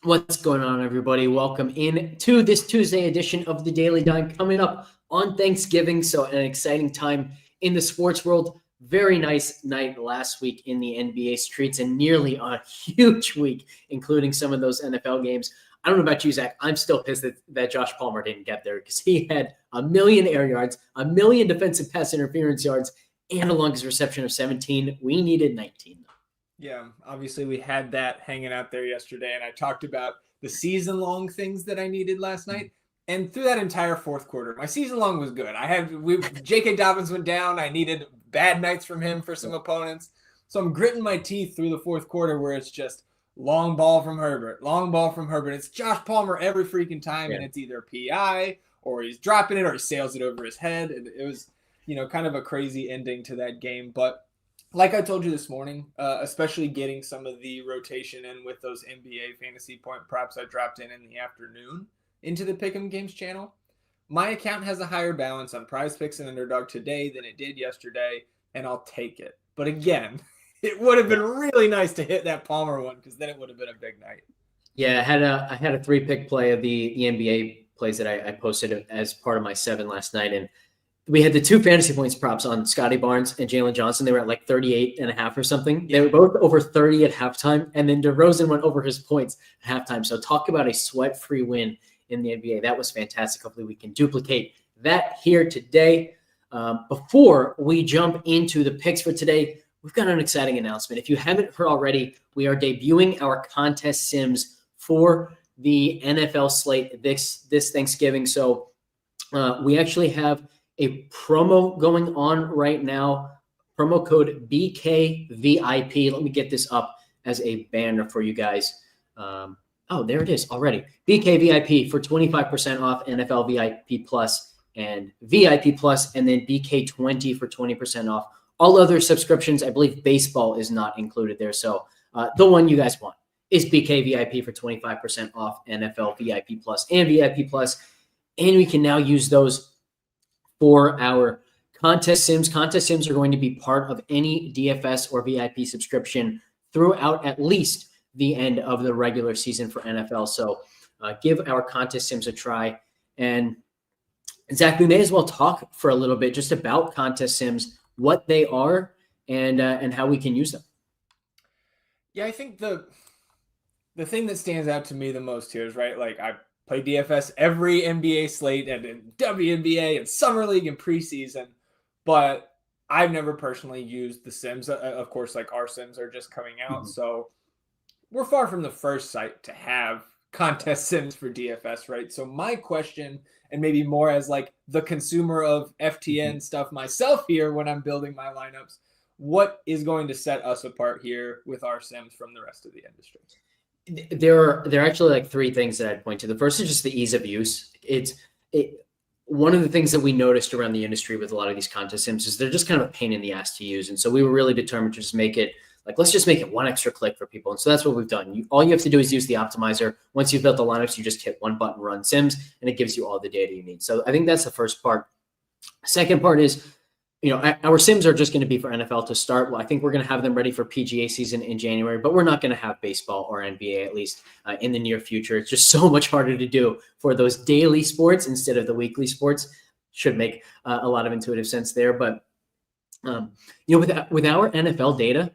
What's going on, everybody? Welcome in to this Tuesday edition of the Daily Dime, coming up on Thanksgiving. So an exciting time in the sports world. Very nice night last week in the NBA streets and nearly a huge week, including some of those NFL games. I don't know about you, Zach. I'm still pissed that Josh Palmer didn't get there because he had 1 million air yards, 1 million defensive pass interference yards, and a longest reception of 17. We needed 19. Yeah, obviously we had that hanging out there yesterday, and I talked about the season-long things that I needed last night. And through that entire fourth quarter, my season-long was good. J.K. Dobbins went down. I needed bad nights from him for some opponents. So I'm gritting my teeth through the fourth quarter where it's just long ball from Herbert, long ball from Herbert. It's Josh Palmer every freaking time, and it's either PI or he's dropping it or he sails it over his head. And it was, kind of a crazy ending to that game. But like I told you this morning, especially getting some of the rotation in with those NBA fantasy point props I dropped in the afternoon into the Pick'em Games channel, my account has a higher balance on Prize Picks and Underdog today than it did yesterday, and I'll take it. But again, it would have been really nice to hit that Palmer one because then it would have been a big night. Yeah, I had a 3-pick play of the NBA plays that I posted as part of my 7 last night, and we had the 2 fantasy points props on Scotty Barnes and Jalen Johnson. They were at like 38.5 or something. They were both over 30 at halftime. And then DeRozan went over his points at halftime. So talk about a sweat-free win in the NBA. That was fantastic. Hopefully we can duplicate that here today. Before we jump into the picks for today, we've got an exciting announcement. If you haven't heard already, we are debuting our contest sims for the NFL slate this Thanksgiving. So we actually have a promo going on right now, promo code BKVIP. Let me get this up as a banner for you guys. Oh, there it is already. BKVIP for 25% off NFL VIP Plus and VIP Plus, and then BK20 for 20% off. All other subscriptions, I believe baseball is not included there. So the one you guys want is BKVIP for 25% off NFL VIP Plus and VIP Plus. And we can now use those for our contest sims. Contest sims are going to be part of any DFS or VIP subscription throughout at least the end of the regular season for NFL. So give our contest sims a try. And Zach, we may as well talk for a little bit just about contest sims, what they are, and how we can use them. Yeah, I think the thing that stands out to me the most here is, right, like I play DFS every NBA slate and in WNBA and Summer League and preseason, but I've never personally used the Sims. Of course, like our Sims are just coming out, so we're far from the first site to have contest Sims for DFS, right? So my question, and maybe more as like the consumer of FTN stuff myself here when I'm building my lineups, what is going to set us apart here with our Sims from the rest of the industry? There are actually like 3 things that I'd point to. The first is just the ease of use. One of the things that we noticed around the industry with a lot of these contest sims is they're just kind of a pain in the ass to use. And so we were really determined to just make it like, let's just make it one extra click for people. And so that's what we've done. All you have to do is use the optimizer. Once you've built the lineups, you just hit one button, run sims, and it gives you all the data you need. So I think that's the first part. Second part is, our sims are just going to be for NFL to start. Well, I think we're going to have them ready for PGA season in January, but we're not going to have baseball or NBA, at least in the near future. It's just so much harder to do for those daily sports instead of the weekly sports. Should make a lot of intuitive sense there. But, with our NFL data,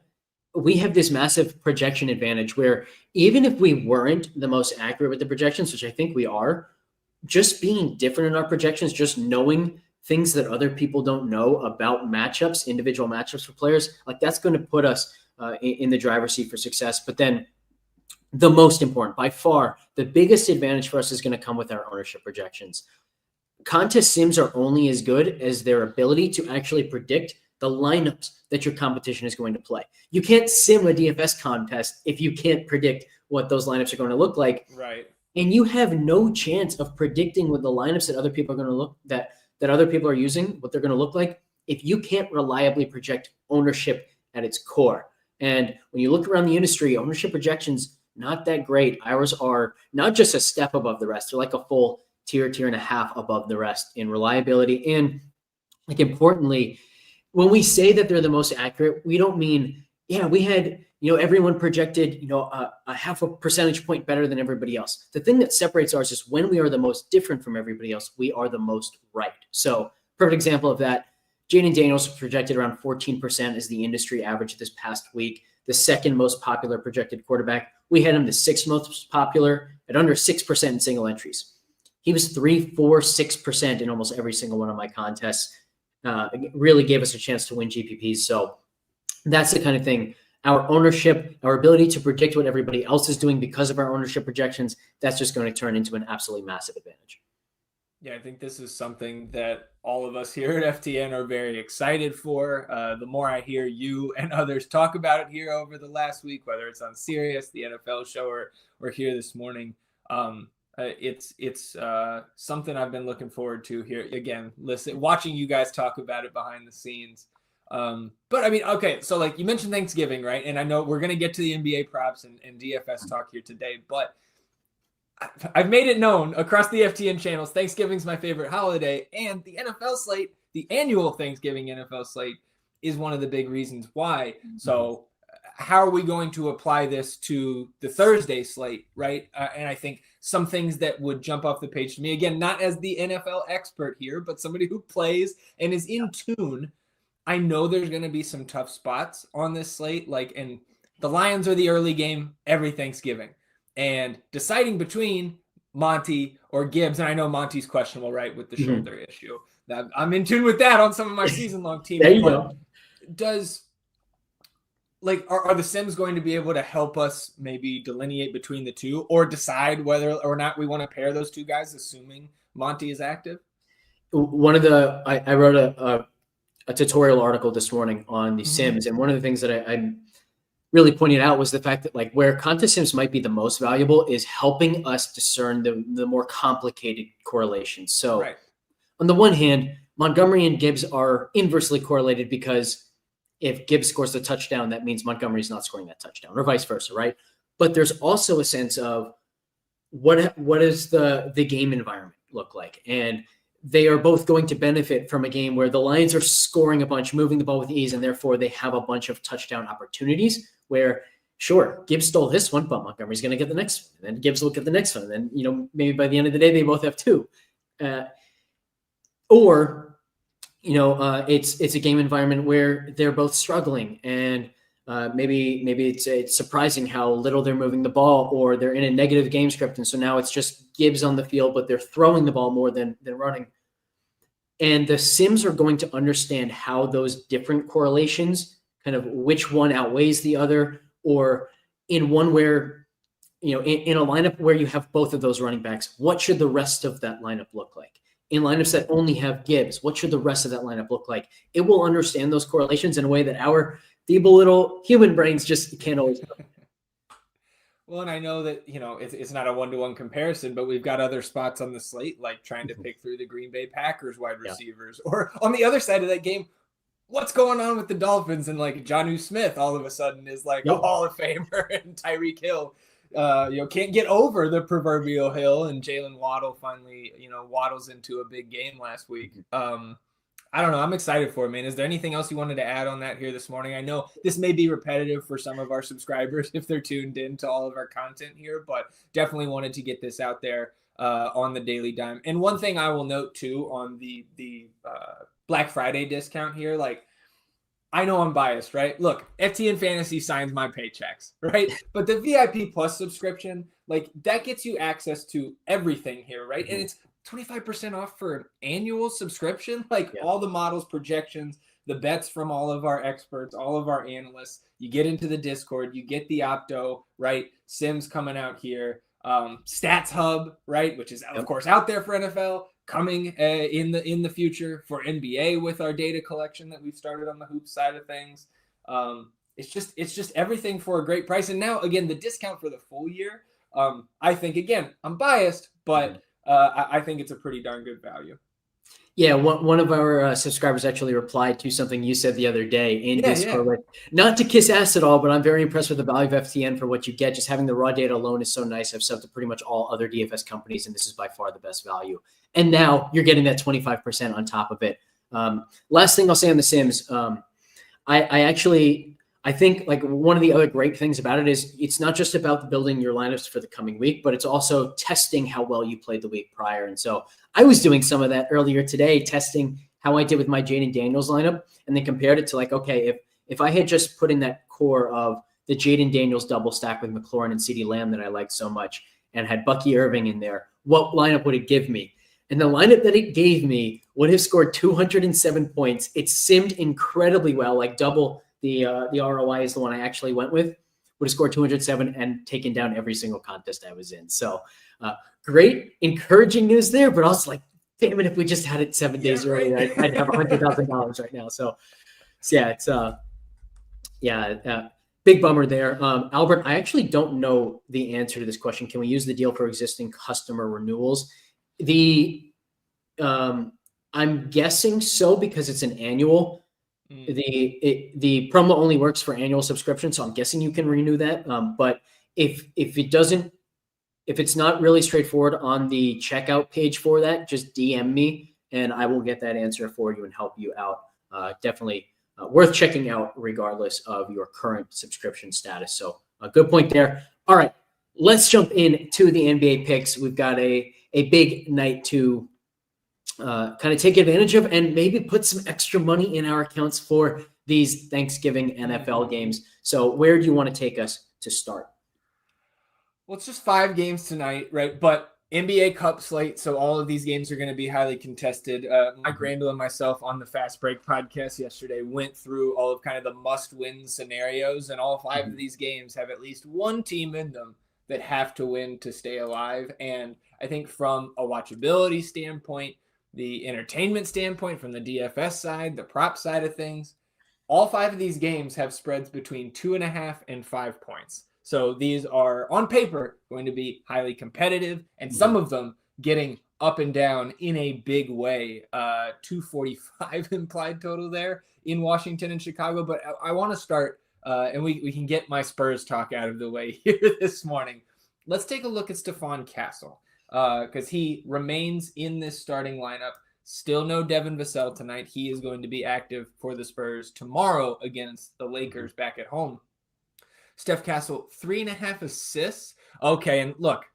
we have this massive projection advantage where even if we weren't the most accurate with the projections, which I think we are, just being different in our projections, just knowing things that other people don't know about matchups, individual matchups for players, like that's going to put us in the driver's seat for success. But then the most important, by far, the biggest advantage for us is going to come with our ownership projections. Contest sims are only as good as their ability to actually predict the lineups that your competition is going to play. You can't sim a DFS contest if you can't predict what those lineups are going to look like. Right. And you have no chance of predicting what the lineups that other people are going to look that other people are using, what they're going to look like, if you can't reliably project ownership at its core. And when you look around the industry, ownership projections, not that great. Ours are not just a step above the rest. They're like a full tier and a half above the rest in reliability. And like importantly, when we say that they're the most accurate, we don't mean, we had everyone projected, a half a percentage point better than everybody else. The thing that separates ours is when we are the most different from everybody else, we are the most right. So perfect example of that, Jaden Daniels projected around 14% as the industry average this past week. The second most popular projected quarterback. We had him the sixth most popular at under 6% in single entries. He was 3, 4, 6% in almost every single one of my contests. It really gave us a chance to win GPPs. So that's the kind of thing. Our ownership, our ability to predict what everybody else is doing because of our ownership projections, that's just going to turn into an absolutely massive advantage. Yeah, I think this is something that all of us here at FTN are very excited for. The more I hear you and others talk about it here over the last week, whether it's on Sirius, the NFL show, or here this morning, it's something I've been looking forward to here. Again, watching you guys talk about it behind the scenes. But I mean, okay, so like you mentioned Thanksgiving, right? And I know we're going to get to the NBA props and DFS talk here today, but I've made it known across the FTN channels, Thanksgiving's my favorite holiday, and the NFL slate, the annual Thanksgiving NFL slate, is one of the big reasons why. So how are we going to apply this to the Thursday slate, right? And I think some things that would jump off the page to me, again, not as the NFL expert here, but somebody who plays and is in tune. I know there's going to be some tough spots on this slate, and the Lions are the early game every Thanksgiving. And deciding between Monty or Gibbs, and I know Monty's questionable, right, with the shoulder issue. I'm in tune with that on some of my season-long teams. There you go. Are the Sims going to be able to help us maybe delineate between the two or decide whether or not we want to pair those two guys, assuming Monty is active? I wrote a tutorial article this morning on the Sims, and one of the things that I really pointed out was the fact that where contest sims might be the most valuable is helping us discern the more complicated correlations. So on the one hand, Montgomery and Gibbs are inversely correlated because if Gibbs scores a touchdown, that means Montgomery's not scoring that touchdown, or vice versa, right? But there's also a sense of what does the game environment look like? And they are both going to benefit from a game where the Lions are scoring a bunch, moving the ball with ease, and therefore they have a bunch of touchdown opportunities where, sure, Gibbs stole this one, but Montgomery's going to get the next one. And then Gibbs will get the next one. And then, maybe by the end of the day, they both have two. It's a game environment where they're both struggling. And maybe it's surprising how little they're moving the ball, or they're in a negative game script. And so now it's just Gibbs on the field, but they're throwing the ball more than running. And the Sims are going to understand how those different correlations, kind of which one outweighs the other, or in one where, in a lineup where you have both of those running backs, what should the rest of that lineup look like? In lineups that only have Gibbs, what should the rest of that lineup look like? It will understand those correlations in a way that our feeble little human brains just can't always do. Well, and I know that, it's not a one-to-one comparison, but we've got other spots on the slate, like trying to pick through the Green Bay Packers wide receivers, or on the other side of that game, what's going on with the Dolphins, and Jonnu Smith all of a sudden is a Hall of Famer, and Tyreek Hill, can't get over the proverbial hill, and Jalen Waddle finally, waddles into a big game last week. I don't know. I'm excited for it, man. Is there anything else you wanted to add on that here this morning? I know this may be repetitive for some of our subscribers if they're tuned in to all of our content here, but definitely wanted to get this out there on the Daily Dime. And one thing I will note too on the Black Friday discount here, I know I'm biased, right? Look, FTN Fantasy signs my paychecks, right? But the VIP Plus subscription, that gets you access to everything here, right? And it's 25% off for an annual subscription, all the models, projections, the bets from all of our experts, all of our analysts. You get into the Discord, you get the Opto, right? Sims coming out here, Stats Hub, right? Which is of course out there for NFL, coming in the future for NBA with our data collection that we've started on the hoop side of things. It's just everything for a great price. And now again, the discount for the full year. I think again, I'm biased, but I think it's a pretty darn good value. Yeah, one of our subscribers actually replied to something you said the other day in Discord. Not to kiss ass at all, but I'm very impressed with the value of FTN for what you get. Just having the raw data alone is so nice. I've subbed to pretty much all other DFS companies, and this is by far the best value. And now you're getting that 25% on top of it. Last thing I'll say on the Sims, I I think like one of the other great things about it is it's not just about building your lineups for the coming week, but it's also testing how well you played the week prior. And so I was doing some of that earlier today, testing how I did with my Jaden Daniels lineup, and then compared it to like, okay, if I had just put in that core of the Jaden Daniels double stack with McLaurin and CeeDee Lamb that I liked so much and had Bucky Irving in there, what lineup would it give me? And the lineup that it gave me would have scored 207 points. It simmed incredibly well, like double the ROI is the one I actually went with, would have scored 207 and taken down every single contest I was in. So great, encouraging news there, but also like, damn it, if we just had it 7 days earlier, I'd have $100,000 right now. So yeah, it's big bummer there. Albert, I actually don't know the answer to this question. Can we use the deal for existing customer renewals? I'm guessing so because it's an annual. The promo only works for annual subscription, so I'm guessing you can renew that. But if it's not really straightforward on the checkout page for that, just DM me and I will get that answer for you and help you out. Definitely worth checking out regardless of your current subscription status. So a good point there. All right, let's jump into the NBA picks. We've got a big night to kind of take advantage of and maybe put some extra money in our accounts for these Thanksgiving NFL games. So where do you want to take us to start? Well, it's just 5 games tonight, right? But NBA Cup slate, so all of these games are going to be highly contested. Mike Randall and myself on the Fast Break podcast yesterday went through all of kind of the must-win scenarios, and all 5 of these games have at least one team in them that have to win to stay alive. And I think from a watchability standpoint, the entertainment standpoint, from the DFS side, the prop side of things, all 5 of these games have spreads between 2.5 and 5 points. So these are, on paper, going to be highly competitive, and some of them getting up and down in a big way. 245 implied total there in Washington and Chicago. But I want to start, and we can get my Spurs talk out of the way here this morning. Let's take a look at Stephon Castle, because he remains in this starting lineup. Still no Devin Vassell tonight. He is going to be active for the Spurs tomorrow against the Lakers back at home. Steph Castle, 3.5 assists. Okay, and look,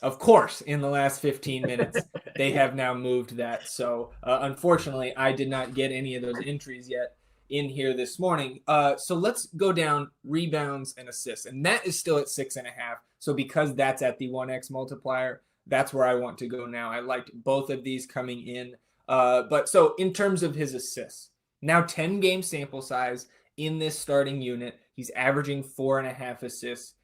of course, in the last 15 minutes, they have now moved that. So, unfortunately, I did not get any of those entries yet in here this morning. So let's go down rebounds and assists. And that is still at 6.5. So because that's at the 1x multiplier, that's where I want to go now. I liked both of these coming in. But so in terms of his assists, now 10 game sample size in this starting unit. He's averaging 4.5 assists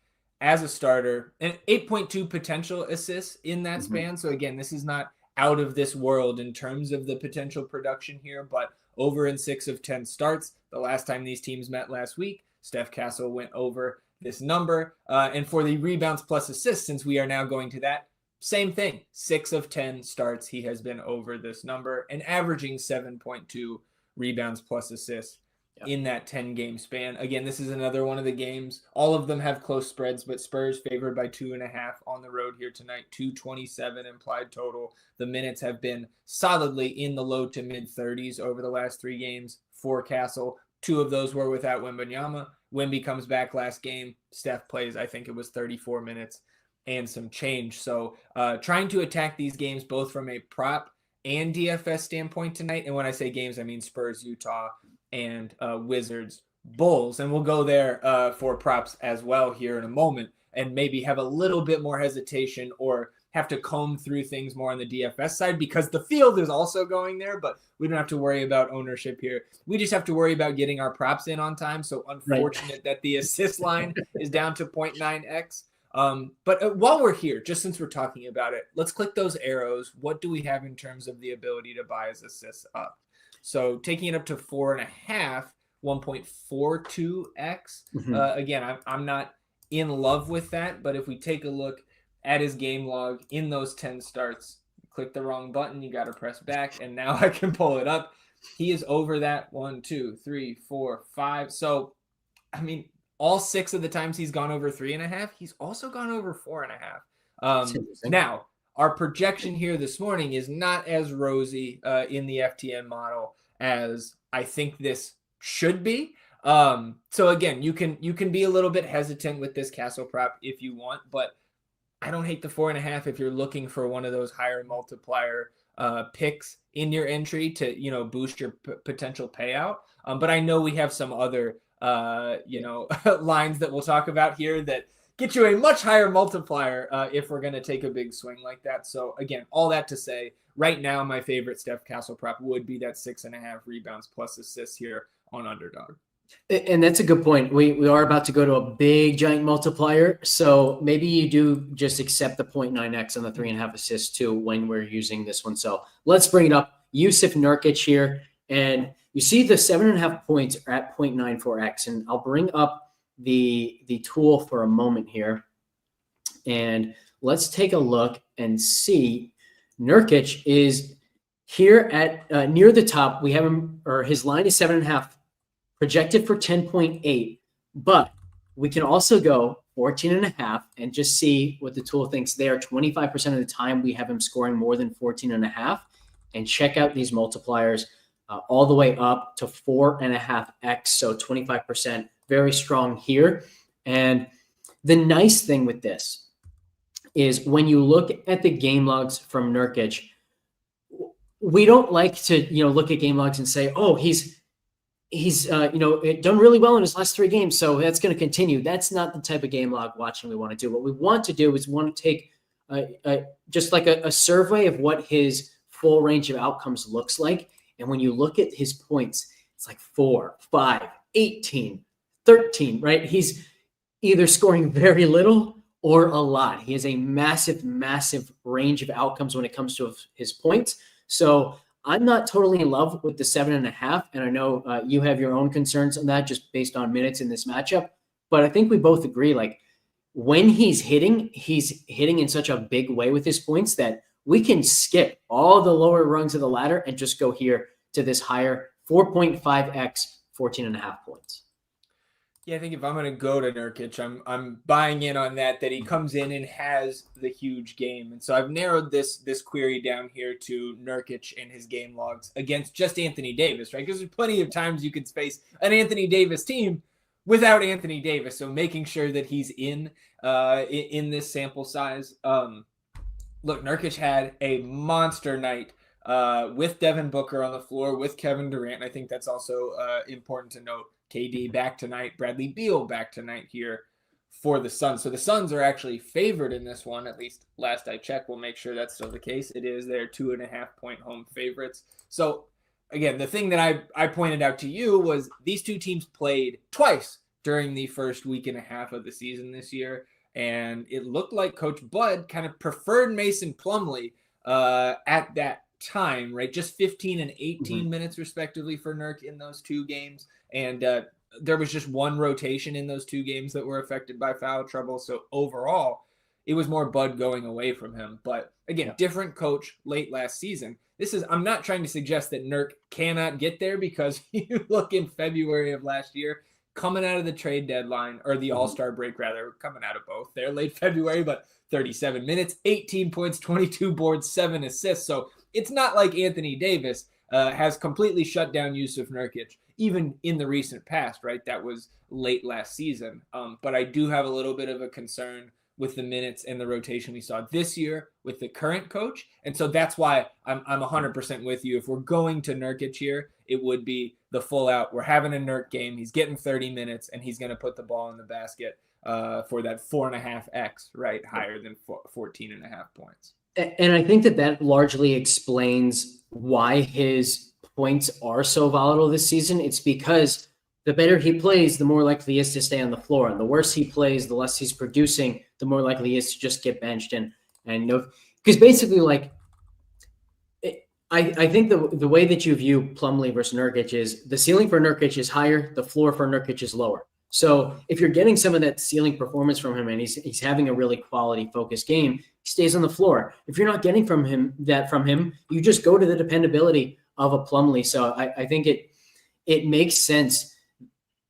as a starter and 8.2 potential assists in that span. So again, this is not out of this world in terms of the potential production here, but over in 6 of 10 starts. The last time these teams met last week, Steph Castle went over this number. And for the rebounds plus assists, since we are now going to that, same thing. 6 of 10 starts, he has been over this number and averaging 7.2 rebounds plus assists in that 10-game span. Again, this is another one of the games. All of them have close spreads, but Spurs favored by 2.5 on the road here tonight. 227 implied total. The minutes have been solidly in the low to mid 30s over the last 3 games for Castle. 2 of those were without Wembanyama. Wemby comes back last game. Steph plays, I think it was 34 minutes and some change. So trying to attack these games both from a prop and DFS standpoint tonight. And when I say games, I mean Spurs, Utah, and Wizards, Bulls. And we'll go there for props as well here in a moment, and maybe have a little bit more hesitation or have to comb through things more on the DFS side because the field is also going there, but we don't have to worry about ownership here. We just have to worry about getting our props in on time. So unfortunate that the assist line is down to 0.9x. But while we're here, just since we're talking about it, let's click those arrows. What do we have in terms of the ability to buy his assists up? So taking it up to 4.5, 1.42x. Again, I'm not in love with that, but if we take a look at his game log in those 10 starts, click the wrong button, you got to press back, and now I can pull it up. He is over that 1, 2, 3, 4, 5. So, I mean, all 6 of the times he's gone over 3.5, he's also gone over 4.5. Now, our projection here this morning is not as rosy in the FTN model as I think this should be. So again, you can be a little bit hesitant with this Castle prop if you want, but I don't hate the 4.5 if you're looking for one of those higher multiplier picks in your entry to, boost your potential payout. But I know we have some other, lines that we'll talk about here that get you a much higher multiplier if we're going to take a big swing like that. So again, all that to say, right now, my favorite Steph Castle prop would be that 6.5 rebounds plus assists here on underdog. And that's a good point. We are about to go to a big giant multiplier. So maybe you do just accept the 0.9x on the 3.5 assists too when we're using this one. So let's bring it up. Yusuf Nurkic here. And you see the 7.5 points are at 0.94x. And I'll bring up the tool for a moment here. And let's take a look and see. Nurkic is here at near the top. We have him, or his line is 7.5. Projected for 10.8, but we can also go 14.5 and just see what the tool thinks there. 25% of the time we have him scoring more than 14.5, and check out these multipliers all the way up to 4.5x. So 25%, very strong here. And the nice thing with this is when you look at the game logs from Nurkic, we don't like to, look at game logs and say, oh, he's done really well in his last 3 games, so that's going to continue. That's not the type of game log watching we want to do. What we want to do is want to take just like a survey of what his full range of outcomes looks like. And when you look at his points, it's like 4, 5, 18, 13, right? He's either scoring very little or a lot. He has a massive, massive range of outcomes when it comes to his points. So I'm not totally in love with the 7.5, and I know you have your own concerns on that just based on minutes in this matchup. But I think we both agree, like when he's hitting in such a big way with his points that we can skip all the lower rungs of the ladder and just go here to this higher 4.5x, 14.5 points. Yeah, I think if I'm going to go to Nurkic, I'm buying in on that he comes in and has the huge game. And so I've narrowed this query down here to Nurkic and his game logs against just Anthony Davis, right? Because there's plenty of times you could face an Anthony Davis team without Anthony Davis. So making sure that he's in this sample size. Look, Nurkic had a monster night with Devin Booker on the floor, with Kevin Durant. I think that's also important to note. KD back tonight, Bradley Beal back tonight here for the Suns. So the Suns are actually favored in this one, at least last I checked. We'll make sure that's still the case. It is. They're 2.5 point home favorites. So again, the thing that I pointed out to you was these two teams played twice during the first week and a half of the season this year. And it looked like Coach Bud kind of preferred Mason Plumlee at that time, right? Just 15 and 18 minutes respectively for Nurk in those 2 games. And there was just one rotation in those 2 games that were affected by foul trouble. So overall, it was more Bud going away from him. But again, different coach late last season. I'm not trying to suggest that Nurk cannot get there, because you look in February of last year, coming out of the trade deadline, or the All-Star break rather, coming out of both there late February, but 37 minutes, 18 points, 22 boards, 7 assists. So it's not like Anthony Davis has completely shut down Yusuf Nurkic, even in the recent past, right? That was late last season. But I do have a little bit of a concern with the minutes and the rotation we saw this year with the current coach. And so that's why I'm 100% with you. If we're going to Nurkic here, it would be the full out. We're having a Nurk game. He's getting 30 minutes, and he's going to put the ball in the basket for that 4.5x, right? Higher than 14.5 points. And I think that largely explains why his points are so volatile this season. It's because the better he plays, the more likely he is to stay on the floor. And the worse he plays, the less he's producing, the more likely he is to just get benched. And because basically, like, I think the way that you view Plumlee versus Nurkic is the ceiling for Nurkic is higher, the floor for Nurkic is lower. So if you're getting some of that ceiling performance from him and he's having a really quality focused game, he stays on the floor. If you're not getting from him, you just go to the dependability of a Plumlee. So I think it makes sense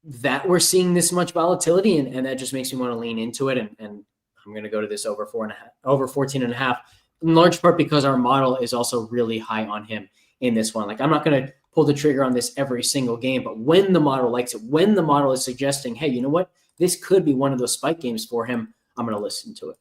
that we're seeing this much volatility, and that just makes me want to lean into it. And I'm going to go to this over 14.5, in large part because our model is also really high on him in this one. Like, I'm not going to pull the trigger on this every single game. But when the model likes it, when the model is suggesting, hey, you know what? This could be one of those spike games for him, I'm going to listen to it.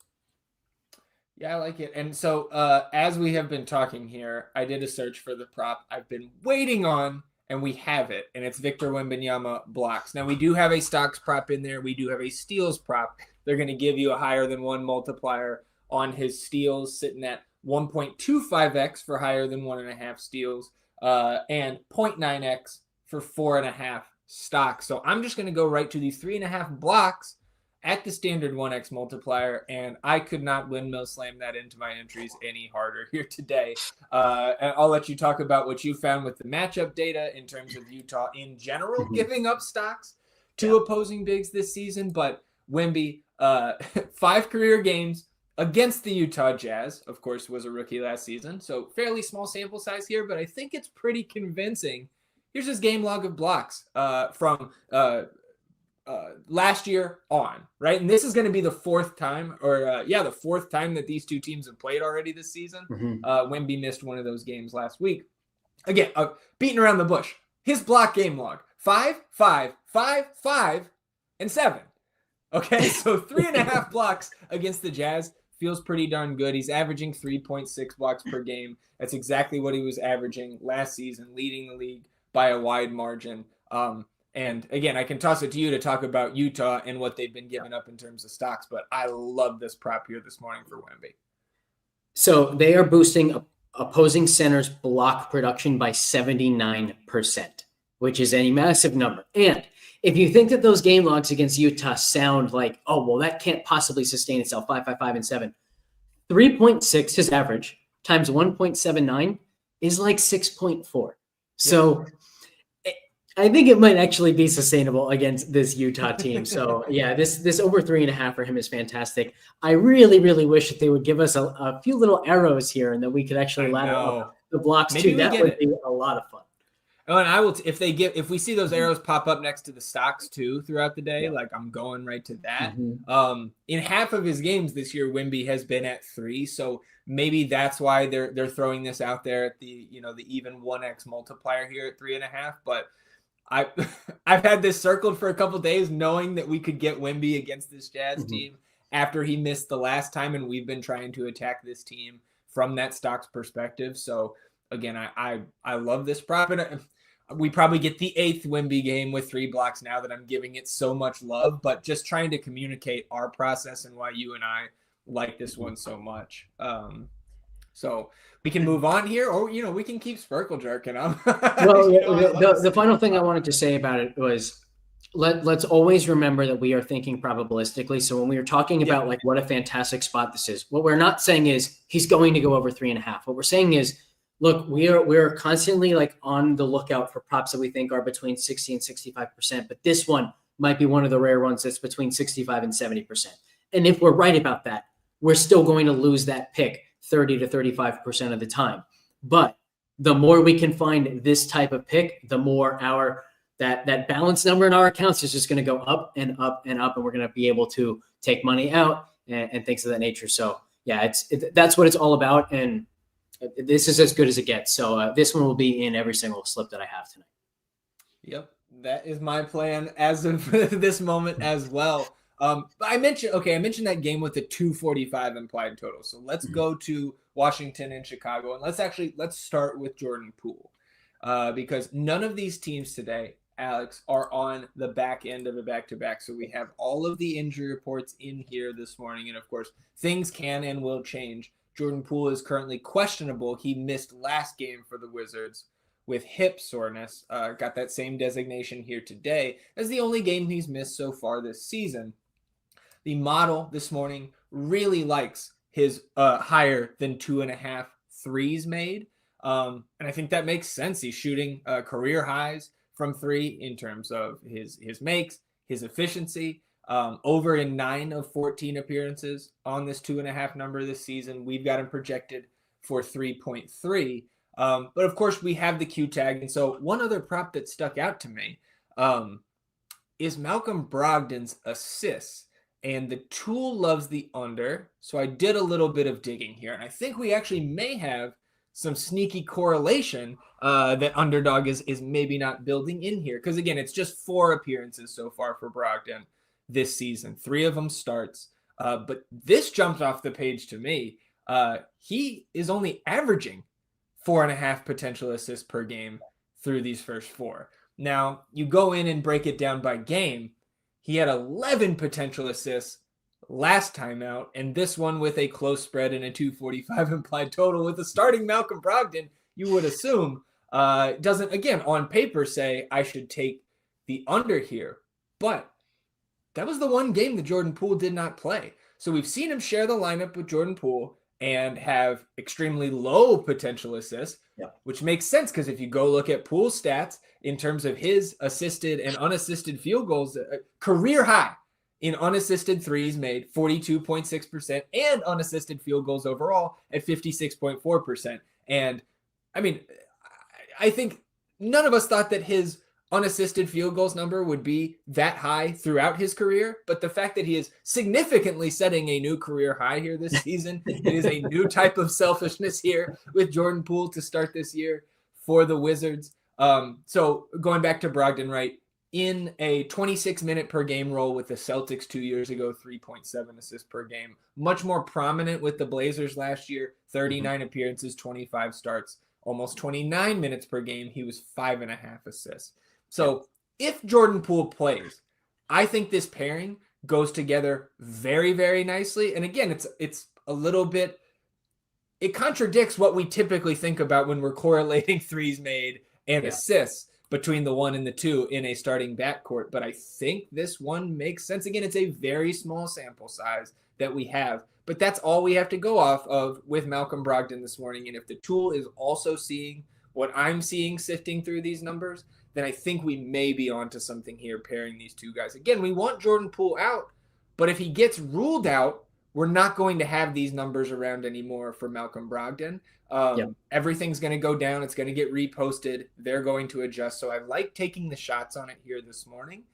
Yeah, I like it. And so as we have been talking here, I did a search for the prop I've been waiting on, and we have it. And it's Victor Wembanyama blocks. Now, we do have a stocks prop in there. We do have a steals prop. They're going to give you a higher than 1 multiplier on his steals, sitting at 1.25x for higher than 1.5 steals, and 0.9x for 4.5 stocks. So I'm just going to go right to the 3.5 blocks at the standard 1x multiplier, and I could not windmill slam that into my entries any harder here today. And I'll let you talk about what you found with the matchup data in terms of Utah in general giving up stocks to opposing bigs this season. But Wemby, 5 career games against the Utah Jazz, of course, was a rookie last season, so fairly small sample size here, but I think it's pretty convincing. Here's his game log of blocks from last year on, right? And this is going to be the fourth time that these two teams have played already this season. Wemby missed one of those games last week. Again, beating around the bush. His block game log, 5, 5, 5, 5, and 7. Okay, so 3.5 blocks against the Jazz feels pretty darn good. He's averaging 3.6 blocks per game. That's exactly what he was averaging last season, leading the league by a wide margin. And again, I can toss it to you to talk about Utah and what they've been giving up in terms of stocks, but I love this prop here this morning for Wemby. So they are boosting opposing centers' block production by 79%, which is a massive number. And if you think that those game logs against Utah sound like, oh, well, that can't possibly sustain itself, 5, 5, 5, and 7, 3.6, his average, times 1.79 is like 6.4. So I think it might actually be sustainable against this Utah team. So yeah, this over 3.5 for him is fantastic. I really, really wish that they would give us a few little arrows here and that we could actually ladder up the blocks too. That would be a lot of fun. Oh, and I will if we see those arrows pop up next to the stocks too throughout the day, like I'm going right to that. In half of his games this year, Wemby has been at 3, so maybe that's why they're throwing this out there at the the even 1x multiplier here at 3.5. But I've had this circled for a couple days, knowing that we could get Wemby against this Jazz team after he missed the last time, and we've been trying to attack this team from that stocks perspective. So again, I love this prop, and we probably get the 8th Wemby game with 3 blocks now that I'm giving it so much love, but just trying to communicate our process and why you and I like this one so much. So we can move on here, or we can keep Sparkle jerking. Well, the final thing I wanted to say about it was let's always remember that we are thinking probabilistically. So when we are talking about like what a fantastic spot this is, what we're not saying is he's going to go over 3.5. What we're saying is, look, we're constantly like on the lookout for props that we think are between 60 and 65%, but this one might be one of the rare ones that's between 65 and 70%. And if we're right about that, we're still going to lose that pick 30 to 35% of the time. But the more we can find this type of pick, the more that balance number in our accounts is just going to go up and up and up, and we're going to be able to take money out and things of that nature. So yeah, that's what it's all about. And this is as good as it gets. So this one will be in every single slip that I have tonight. Yep. That is my plan as of this moment as well. I mentioned that game with the 245 implied total. So let's go to Washington and Chicago, and let's start with Jordan Poole, because none of these teams today, Alex, are on the back end of a back-to-back. So we have all of the injury reports in here this morning, and of course, things can and will change. Jordan Poole is currently questionable. He missed last game for the Wizards with hip soreness. Got that same designation here today as the only game he's missed so far this season. The model this morning really likes his higher than 2.5 threes made. And I think that makes sense. He's shooting career highs from 3 in terms of his makes, his efficiency. Over in 9 of 14 appearances on this 2.5 number this season. We've got him projected for 3.3. But of course, we have the Q tag. And so one other prop that stuck out to me is Malcolm Brogdon's assists. And the tool loves the under. So I did a little bit of digging here. And I think we actually may have some sneaky correlation that underdog is maybe not building in here. Because again, it's just 4 appearances so far for Brogdon this season. 3 of them starts. But this jumped off the page to me. He is only averaging 4.5 potential assists per game through these first 4. Now, you go in and break it down by game. He had 11 potential assists last time out, and this one with a close spread and a 245 implied total with a starting Malcolm Brogdon, you would assume doesn't, again, on paper say I should take the under here. But that was the one game that Jordan Poole did not play. So we've seen him share the lineup with Jordan Poole and have extremely low potential assists, which makes sense because if you go look at Poole's stats in terms of his assisted and unassisted field goals, career high in unassisted threes made, 42.6%, and unassisted field goals overall at 56.4%. And I mean, I think none of us thought that his unassisted field goals number would be that high throughout his career, but the fact that he is significantly setting a new career high here this season, it is a new type of selfishness here with Jordan Poole to start this year for the Wizards. So going back to Brogdon, right, in a 26-minute per game role with the Celtics 2 years ago, 3.7 assists per game, much more prominent with the Blazers last year, 39 appearances, 25 starts, almost 29 minutes per game. He was 5.5 assists. So if Jordan Poole plays, I think this pairing goes together very, very nicely. And again, it's a little bit, it contradicts what we typically think about when we're correlating threes made and assists between the 1 and the 2 in a starting backcourt. But I think this one makes sense. Again, it's a very small sample size that we have, but that's all we have to go off of with Malcolm Brogdon this morning. And if the tool is also seeing what I'm seeing sifting through these numbers, then I think we may be onto something here pairing these two guys. Again, we want Jordan Poole out, but if he gets ruled out, we're not going to have these numbers around anymore for Malcolm Brogdon. Everything's going to go down. It's going to get reposted. They're going to adjust. So I like taking the shots on it here this morning.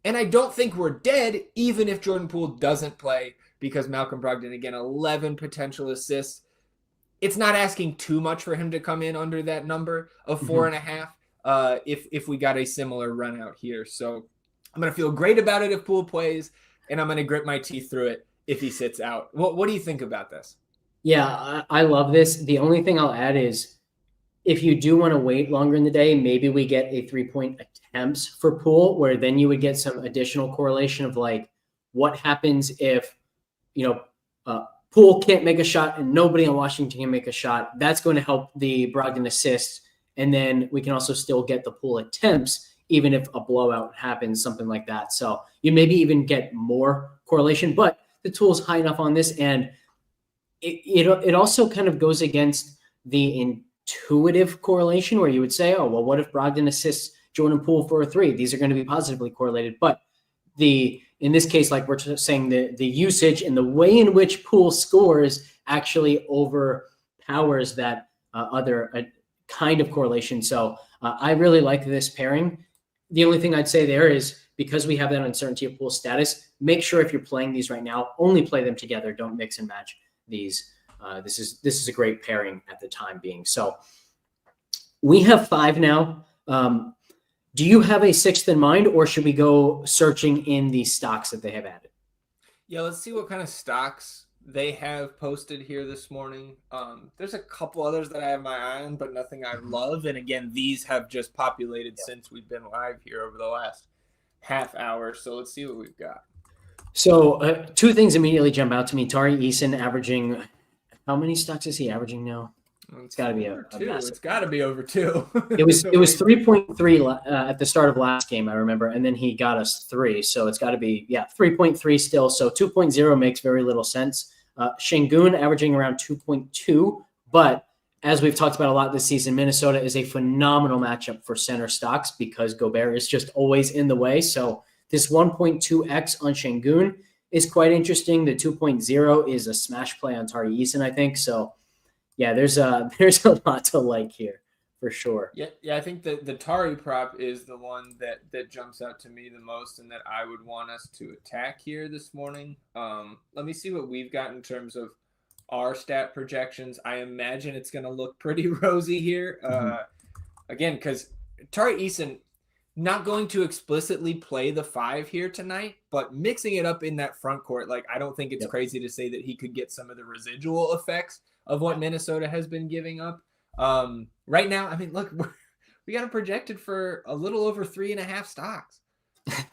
And I don't think we're dead, even if Jordan Poole doesn't play, because Malcolm Brogdon, again, 11 potential assists. It's not asking too much for him to come in under that number of 4.5. If we got a similar run out here. So I'm going to feel great about it if Poole plays, and I'm going to grit my teeth through it if he sits out. What do you think about this? Yeah, I love this. The only thing I'll add is if you do want to wait longer in the day, maybe we get a 3-point attempts for Poole, where then you would get some additional correlation of like what happens if, Poole can't make a shot and nobody on Washington can make a shot. That's going to help the Brogdon assist. And then we can also still get the Poole attempts, even if a blowout happens, something like that. So you maybe even get more correlation, but the tool's high enough on this. And it also kind of goes against the intuitive correlation where you would say, oh, well, what if Brogdon assists Jordan Poole for a 3? These are going to be positively correlated. But in this case, like we're saying, the usage and the way in which Poole scores actually overpowers that other kind of correlation. So I really like this pairing. The only thing I'd say there is because we have that uncertainty of Poole status, make sure if you're playing these right now, only play them together. Don't mix and match these. This is a great pairing at the time being. So we have 5 now. Do you have a 6th in mind, or should we go searching in the stocks that they have added? Yeah, let's see what kind of stocks they have posted here this morning. There's a couple others that I have my eye on, but nothing I love. And again, these have just populated since we've been live here over the last half hour. So let's see what we've got. So 2 things immediately jump out to me. Tari Eason averaging, how many stocks is he averaging now? It's got to be a massive. It's got to be over 2. It was 3.3 at the start of last game, I remember, and then he got us 3. So it's got to be 3.3 still. So 2.0 makes very little sense. Şengün averaging around 2.2, but as we've talked about a lot this season, Minnesota is a phenomenal matchup for center stocks because Gobert is just always in the way. So this 1.2x on Şengün is quite interesting. The 2.0 is a smash play on Tari Eason, I think. So yeah, there's a lot to like here for sure. Yeah, I think the Tari prop is the one that jumps out to me the most and that I would want us to attack here this morning. Let me see what we've got in terms of our stat projections, I imagine it's going to look pretty rosy here. Again, because Tari Eason not going to explicitly play the 5 here tonight, but mixing it up in that front court, like I don't think it's crazy to say that he could get some of the residual effects of what Minnesota has been giving up. Right now, I mean, look, we got him projected for a little over 3.5 stocks.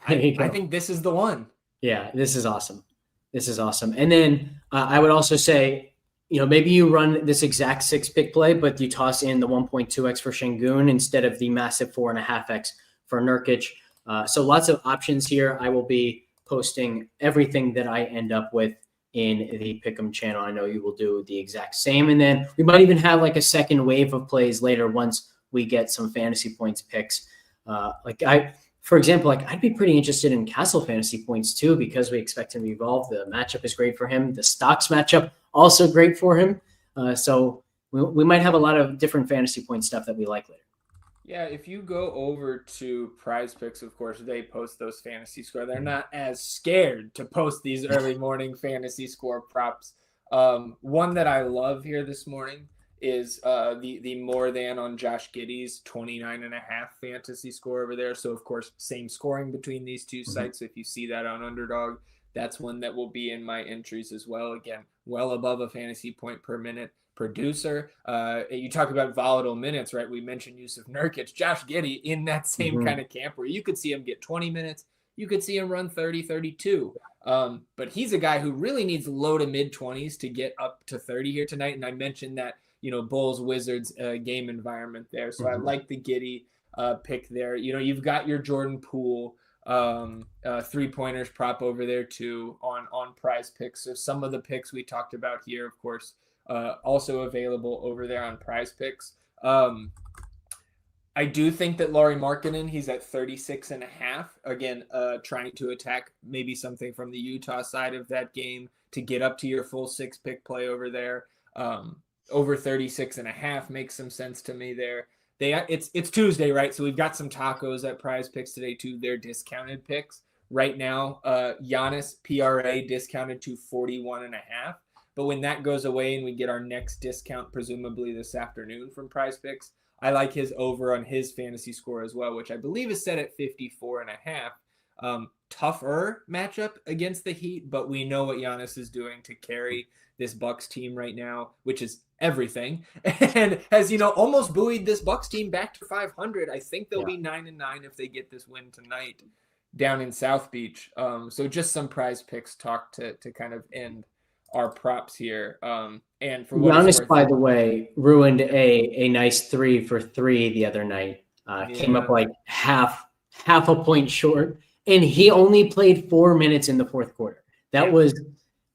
I think this is the one. Yeah, this is awesome. This is awesome. And then I would also say, maybe you run this exact 6-pick play, but you toss in the 1.2x for Şengün instead of the massive 4.5x for Nurkic. So lots of options here. I will be posting everything that I end up with in the Pick'em channel. I know you will do the exact same. And then we might even have like a second wave of plays later once we get some fantasy points picks. For example, I'd be pretty interested in Castle fantasy points too, because we expect him to evolve. The matchup is great for him. The stocks matchup also great for him. So we might have a lot of different fantasy point stuff that we like later. Yeah, if you go over to Prize Picks, of course, they post those fantasy score. They're not as scared to post these early morning fantasy score props. One that I love here this morning is the more than on Josh Giddey's 29.5 fantasy score over there. So, of course, same scoring between these two sites. So if you see that on Underdog, that's one that will be in my entries as well. Again, well above a fantasy point per minute producer. You talk about volatile minutes, right? We mentioned Yusuf Nurkic, Josh Giddey in that same kind of camp where you could see him get 20 minutes. You could see him run 30, 32. But he's a guy who really needs low to mid 20s to get up to 30 here tonight. And I mentioned that, Bulls Wizards game environment there. So I like the Giddey pick there. You've got your Jordan Poole 3-pointers prop over there too on Prize Picks. So some of the picks we talked about here, of course, also available over there on Prize Picks. I do think that Lauri Markkanen, he's at 36.5. Again, trying to attack maybe something from the Utah side of that game to get up to your full 6-pick play over there. Over 36.5 makes some sense to me there. It's Tuesday, right? So we've got some tacos at Prize Picks today too. They're discounted picks right now. Giannis PRA discounted to 41.5. But when that goes away and we get our next discount, presumably this afternoon from Prize Picks, I like his over on his fantasy score as well, which I believe is set at 54.5. Tougher matchup against the Heat, but we know what Giannis is doing to carry this Bucks team right now, which is everything, and has almost buoyed this Bucks team back to 500. I think they'll be 9-9 if they get this win tonight down in South Beach. So just some Prize Picks talk to kind of end our props here. And for what Giannis, by the way, ruined a nice 3 for 3 the other night. Came up like half a point short, and he only played 4 minutes in the fourth quarter. That was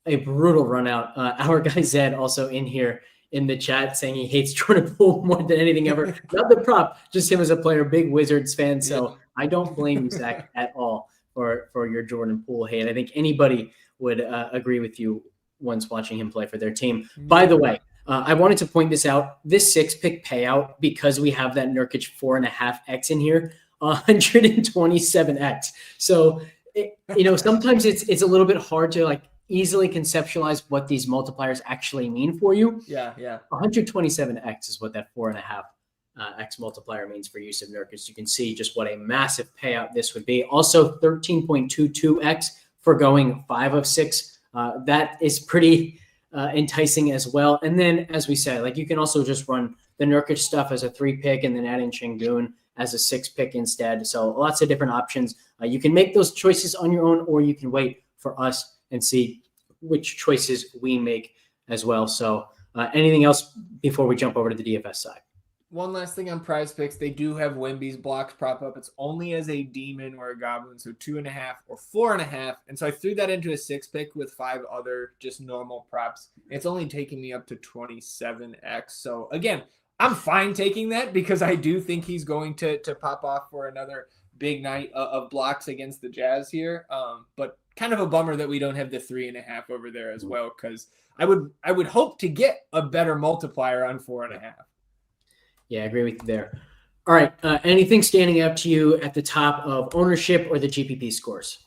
a brutal run out. Our guy Zed also in here in the chat saying he hates Jordan Poole more than anything ever. Not the prop, just him as a player, big Wizards fan. So I don't blame you, Zach, at all for your Jordan Poole hate. I think anybody would agree with you once watching him play for their team. By the way, I wanted to point this out. This 6-pick payout, because we have that Nurkic 4.5x in here, 127x. So, sometimes it's a little bit hard to easily conceptualize what these multipliers actually mean for you. Yeah. 127x is what that 4.5x multiplier means for Yusuf Nurkic. You can see just what a massive payout this would be. Also 13.22x for going 5 of 6. That is pretty enticing as well. And then, as we said, you can also just run the Nurkic stuff as a 3-pick and then add in Şengün as a 6-pick instead. So lots of different options. You can make those choices on your own, or you can wait for us and see which choices we make as well. So anything else before we jump over to the DFS side? One last thing on Prize Picks, they do have Wemby's blocks prop up. It's only as a demon or a goblin, so 2.5 or 4.5. And so I threw that into a 6-pick with 5 other just normal props. It's only taking me up to 27x. So again, I'm fine taking that because I do think he's going to pop off for another big night of blocks against the Jazz here. But kind of a bummer that we don't have the 3.5 over there as well, because I would hope to get a better multiplier on 4.5. Yeah, I agree with you there. All right. Anything standing out to you at the top of ownership or the GPP scores?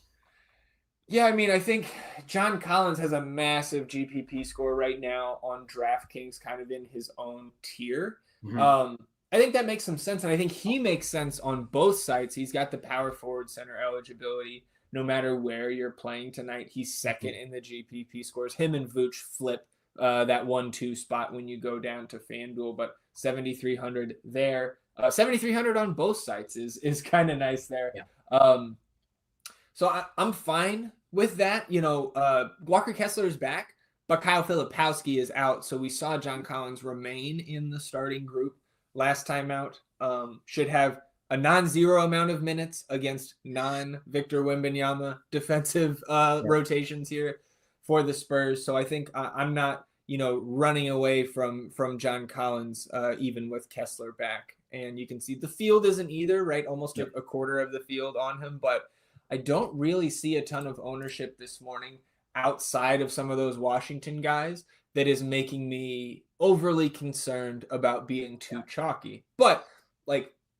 Yeah, I mean, I think John Collins has a massive GPP score right now on DraftKings, kind of in his own tier. Mhm. I think that makes some sense, and I think he makes sense on both sides. He's got the power forward center eligibility. No matter where you're playing tonight, he's second in the GPP scores. Him and Vooch flip that 1-2 spot when you go down to FanDuel, but 7,300 there. 7,300 on both sites is kind of nice there. Yeah. So I'm fine with that. Walker Kessler is back, but Kyle Filipowski is out. So we saw John Collins remain in the starting group last time out. Should have a non-zero amount of minutes against non-Victor Wembanyama defensive rotations here for the Spurs. So I think I'm not, running away from John Collins, even with Kessler back. And you can see the field isn't either, right? Almost a quarter of the field on him, but I don't really see a ton of ownership this morning outside of some of those Washington guys that is making me overly concerned about being too chalky. But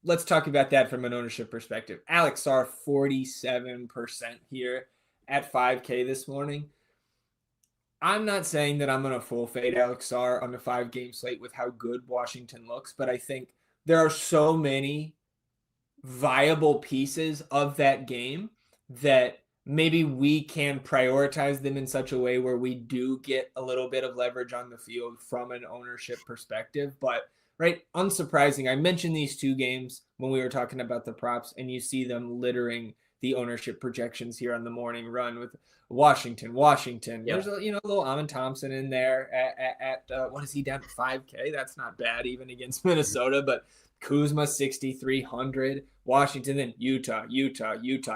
let's talk about that from an ownership perspective. Alex Sarr, 47% here at 5K this morning. I'm not saying that I'm going to full fade Alex Sarr on the 5-game slate with how good Washington looks, but I think there are so many viable pieces of that game that maybe we can prioritize them in such a way where we do get a little bit of leverage on the field from an ownership perspective. But unsurprising, I mentioned these two games when we were talking about the props, and you see them littering the ownership projections here on the morning run with Washington. Yep. There's a little Amon Thompson in there at what is he down to 5K? That's not bad even against Minnesota, but Kuzma 6,300, Washington, then Utah.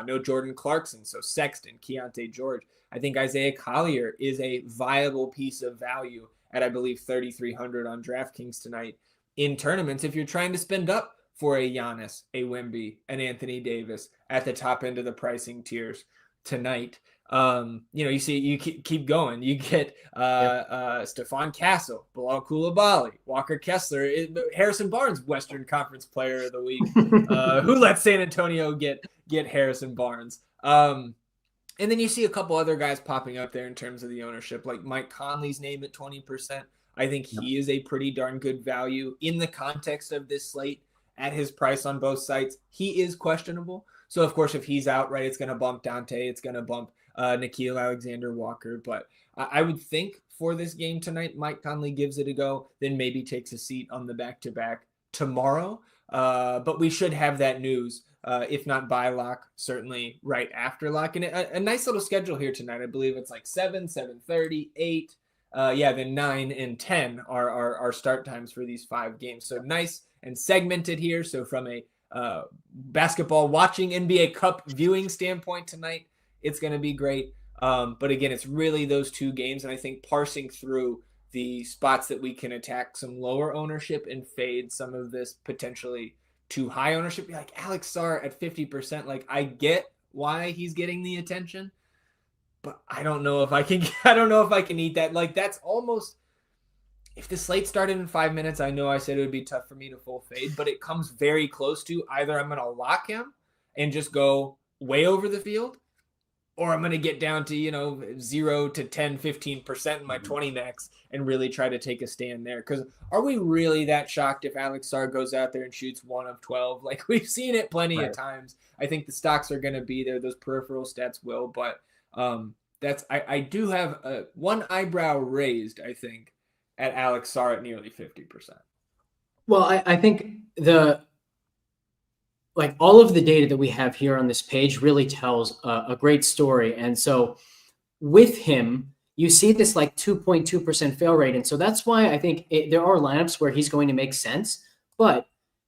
No Jordan Clarkson, so Sexton, Keontae George. I think Isaiah Collier is a viable piece of value at, I believe, 3,300 on DraftKings tonight in tournaments. If you're trying to spend up for a Giannis, a Wemby, an Anthony Davis at the top end of the pricing tiers tonight. You see, you keep going. You get Stephon Castle, Bilal Coulibaly, Walker Kessler, Harrison Barnes, Western Conference Player of the Week. Who let San Antonio get Harrison Barnes? And then you see a couple other guys popping up there in terms of the ownership, like Mike Conley's name at 20%. I think he is a pretty darn good value in the context of this slate at his price on both sites. He is questionable. So, of course, if he's out, it's going to bump Dante. It's going to bump Nickeil Alexander-Walker. But I would think for this game tonight, Mike Conley gives it a go, then maybe takes a seat on the back-to-back tomorrow. But we should have that news, if not by lock, certainly right after lock. And a nice little schedule here tonight. I believe it's like 7, 7:30, 8. Then 9 and 10 are our start times for these 5 games. So nice and segmented here. So from a basketball watching NBA Cup viewing standpoint tonight, it's going to be great. But again, it's really those 2 games. And I think parsing through the spots that we can attack some lower ownership and fade some of this potentially too high ownership, like Alex Sarr at 50%. I get why he's getting the attention, but I don't know if I can eat that. That's almost, if the slate started in 5 minutes, I know I said it would be tough for me to full fade, but it comes very close to either I'm going to lock him and just go way over the field, or I'm going to get down to, 0 to 10, 15% in my 20 max and really try to take a stand there. Because are we really that shocked if Alex Sarr goes out there and shoots 1 of 12? We've seen it plenty of times. I think the stocks are going to be there. Those peripheral stats will, but I do have one eyebrow raised, I think, at Alex Sarr at nearly 50%. Well, I think all of the data that we have here on this page really tells a great story. And so with him, you see this 2.2% fail rate. And so that's why I think there are lineups where he's going to make sense. But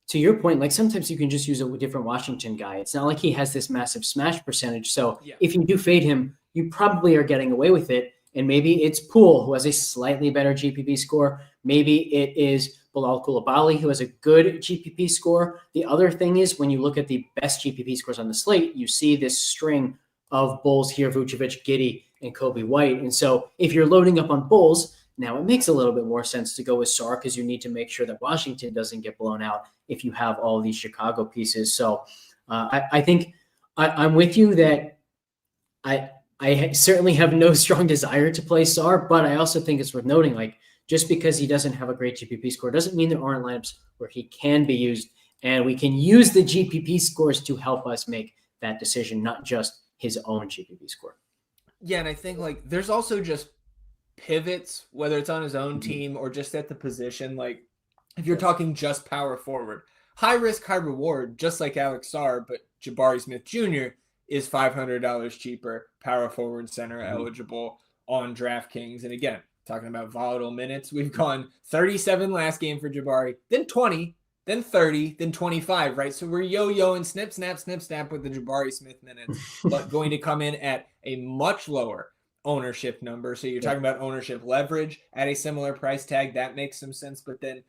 to your point, sometimes you can just use a different Washington guy. It's not like he has this massive smash percentage. So if you do fade him, you probably are getting away with it. And maybe it's Poole, who has a slightly better GPP score. Maybe it is Bilal Coulibaly, who has a good GPP score. The other thing is, when you look at the best GPP scores on the slate, you see this string of Bulls here, Vucevic, Giddey, and Kobe White. And so if you're loading up on Bulls, now it makes a little bit more sense to go with Sarr, because you need to make sure that Washington doesn't get blown out if you have all these Chicago pieces. So I think I'm with you that I certainly have no strong desire to play Sarr, but I also think it's worth noting, like, just because he doesn't have a great GPP score doesn't mean there aren't lineups where he can be used, and we can use the GPP scores to help us make that decision, not just his own GPP score. Yeah, and I think like there's also just pivots, whether it's on his own team or just at the position. Like if you're talking just power forward, high risk, high reward, just like Alex Sarr, but Jabari Smith Jr. is $500 cheaper, power forward center eligible on DraftKings. And again, talking about volatile minutes, we've gone 37 last game for Jabari, then 20, then 30, then 25, right? So we're yo-yoing snip, snap, snip, snap with the Jabari Smith minutes, but going to come in at a much lower ownership number. So you're talking about ownership leverage at a similar price tag. That makes some sense. But then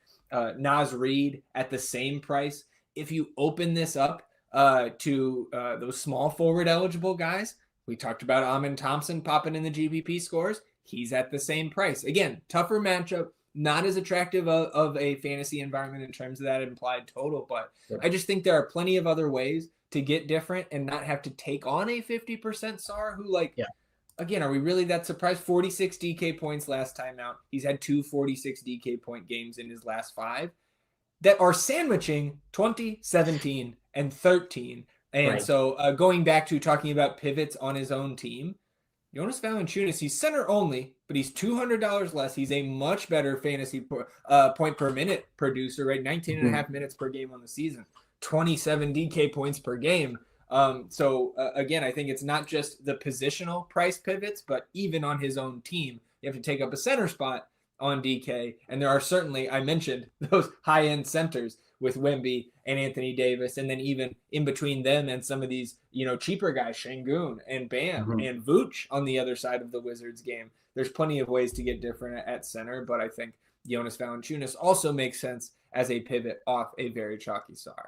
Naz Reid at the same price. If you open this up to those small forward eligible guys, we talked about Amin Thompson popping in the GPP scores. He's at the same price. Again, tougher matchup, not as attractive of a fantasy environment in terms of that implied total. But I just think there are plenty of other ways to get different and not have to take on a 50% Sarr who again, are we really that surprised? 46 DK points last time out. He's had 2 46 DK point games in his last 5 that are sandwiching 20, 17, and 13. And so going back to talking about pivots on his own team, Jonas Valanciunas, he's center only, but he's $200 less. He's a much better fantasy point per minute producer, right? 19 and a half minutes per game on the season, 27 DK points per game. So again, I think it's not just the positional price pivots, but even on his own team, you have to take up a center spot on DK. And there are certainly, I mentioned those high-end centers with Wemby and Anthony Davis, and then even in between them and some of these, cheaper guys, Şengün and Bam and Vooch on the other side of the Wizards game. There's plenty of ways to get different at center, but I think Jonas Valanciunas also makes sense as a pivot off a very chalky Sarr.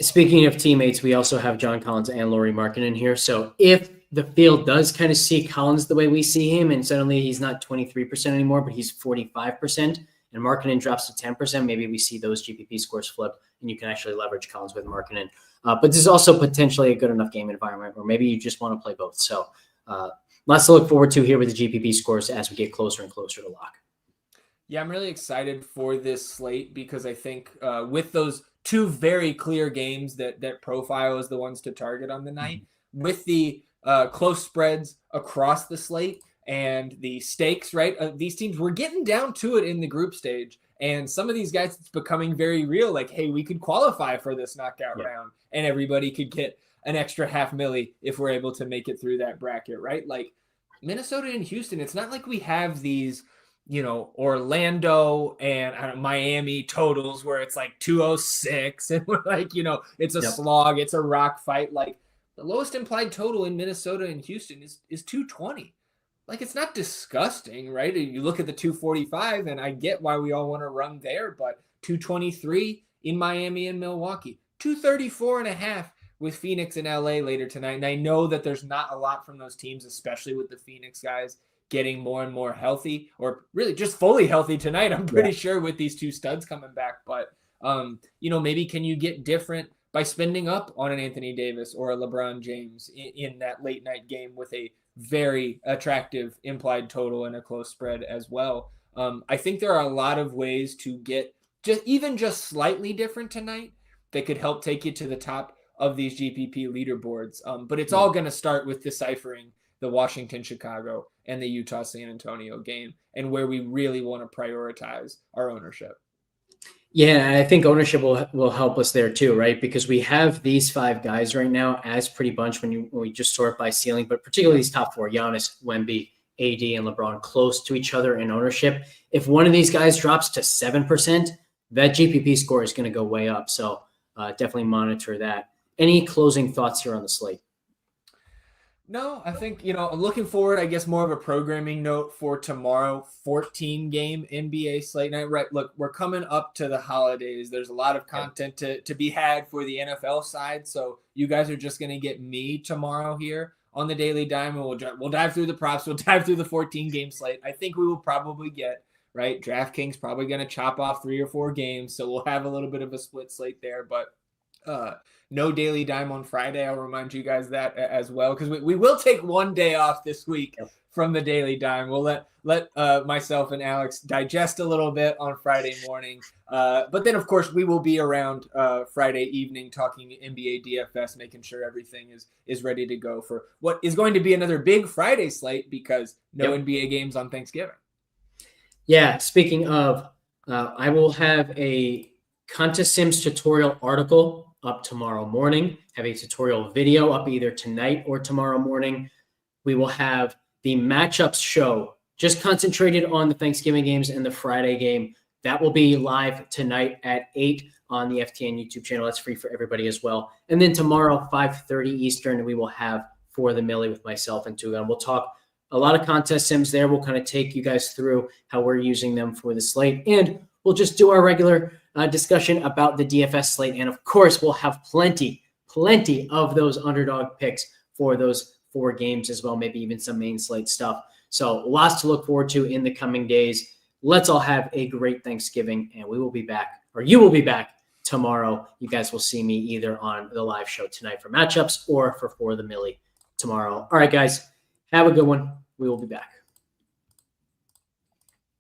Speaking of teammates, we also have John Collins and Lauri Markkanen here. So if the field does kind of see Collins the way we see him, and suddenly he's not 23% anymore, but he's 45%, and Markkanen drops to 10%, maybe we see those GPP scores flip, and you can actually leverage Collins with Markkanen. But this is also potentially a good enough game environment where maybe you just want to play both. So lots to look forward to here with the GPP scores as we get closer and closer to lock. Yeah, I'm really excited for this slate because I think with those two very clear games that profile as the ones to target on the night, with the close spreads across the slate and the stakes, right? These teams, we're getting down to it in the group stage. And some of these guys, it's becoming very real. Like, hey, we could qualify for this knockout round and everybody could get an extra $500,000 if we're able to make it through that bracket, right? Like Minnesota and Houston, it's not like we have these, Orlando and Miami totals where it's like 206 and we're like, it's a slog, it's a rock fight. Like the lowest implied total in Minnesota and Houston is 220. Like it's not disgusting, right? You look at the 245 and I get why we all want to run there, but 223 in Miami and Milwaukee, 234.5 with Phoenix and LA later tonight. And I know that there's not a lot from those teams, especially with the Phoenix guys getting more and more healthy, or really just fully healthy tonight. I'm pretty sure with these two studs coming back, but maybe can you get different by spending up on an Anthony Davis or a LeBron James in that late night game with a very attractive implied total and a close spread as well. I think there are a lot of ways to get just slightly different tonight that could help take you to the top of these GPP leaderboards. But it's all going to start with deciphering the Washington-Chicago and the Utah-San Antonio game and where we really want to prioritize our ownership. Yeah, and I think ownership will help us there too, right? Because we have these 5 guys right now as pretty bunch when we just sort by ceiling, but particularly these top 4, Giannis, Wemby, AD, and LeBron close to each other in ownership. If one of these guys drops to 7%, that GPP score is going to go way up. So definitely monitor that. Any closing thoughts here on the slate? No, I think, I'm looking forward, I guess, more of a programming note for tomorrow, 14-game NBA slate night. Right, look, we're coming up to the holidays. There's a lot of content to be had for the NFL side, so you guys are just going to get me tomorrow here on the Daily Dime, and we'll dive through the props. We'll dive through the 14-game slate. I think we will probably get, right, DraftKings probably going to chop off 3 or 4 games, so we'll have a little bit of a split slate there, but No Daily Dime on Friday. I'll remind you guys that as well, because we will take one day off this week from the Daily Dime. We'll let myself and Alex digest a little bit on Friday morning. But then, of course, we will be around Friday evening talking NBA DFS, making sure everything is ready to go for what is going to be another big Friday slate, because no NBA games on Thanksgiving. Yeah, speaking of, I will have a Contest Sims tutorial article up tomorrow morning, have a tutorial video up either tonight or tomorrow morning. We will have the matchups show just concentrated on the Thanksgiving games and the Friday game. That will be live tonight at 8 on the FTN YouTube channel. That's free for everybody as well. And then tomorrow, 5:30 Eastern, we will have For the Millie with myself and Tugan. We'll talk a lot of contest sims there. We'll kind of take you guys through how we're using them for the slate. And we'll just do our regular discussion about the DFS slate. And of course, we'll have plenty of those underdog picks for those 4 games as well, maybe even some main slate stuff. So lots to look forward to in the coming days. Let's all have a great Thanksgiving, and we will be back, or you will be back tomorrow. You guys will see me either on the live show tonight for matchups or for the Millie tomorrow. All right, guys, have a good one. We will be back.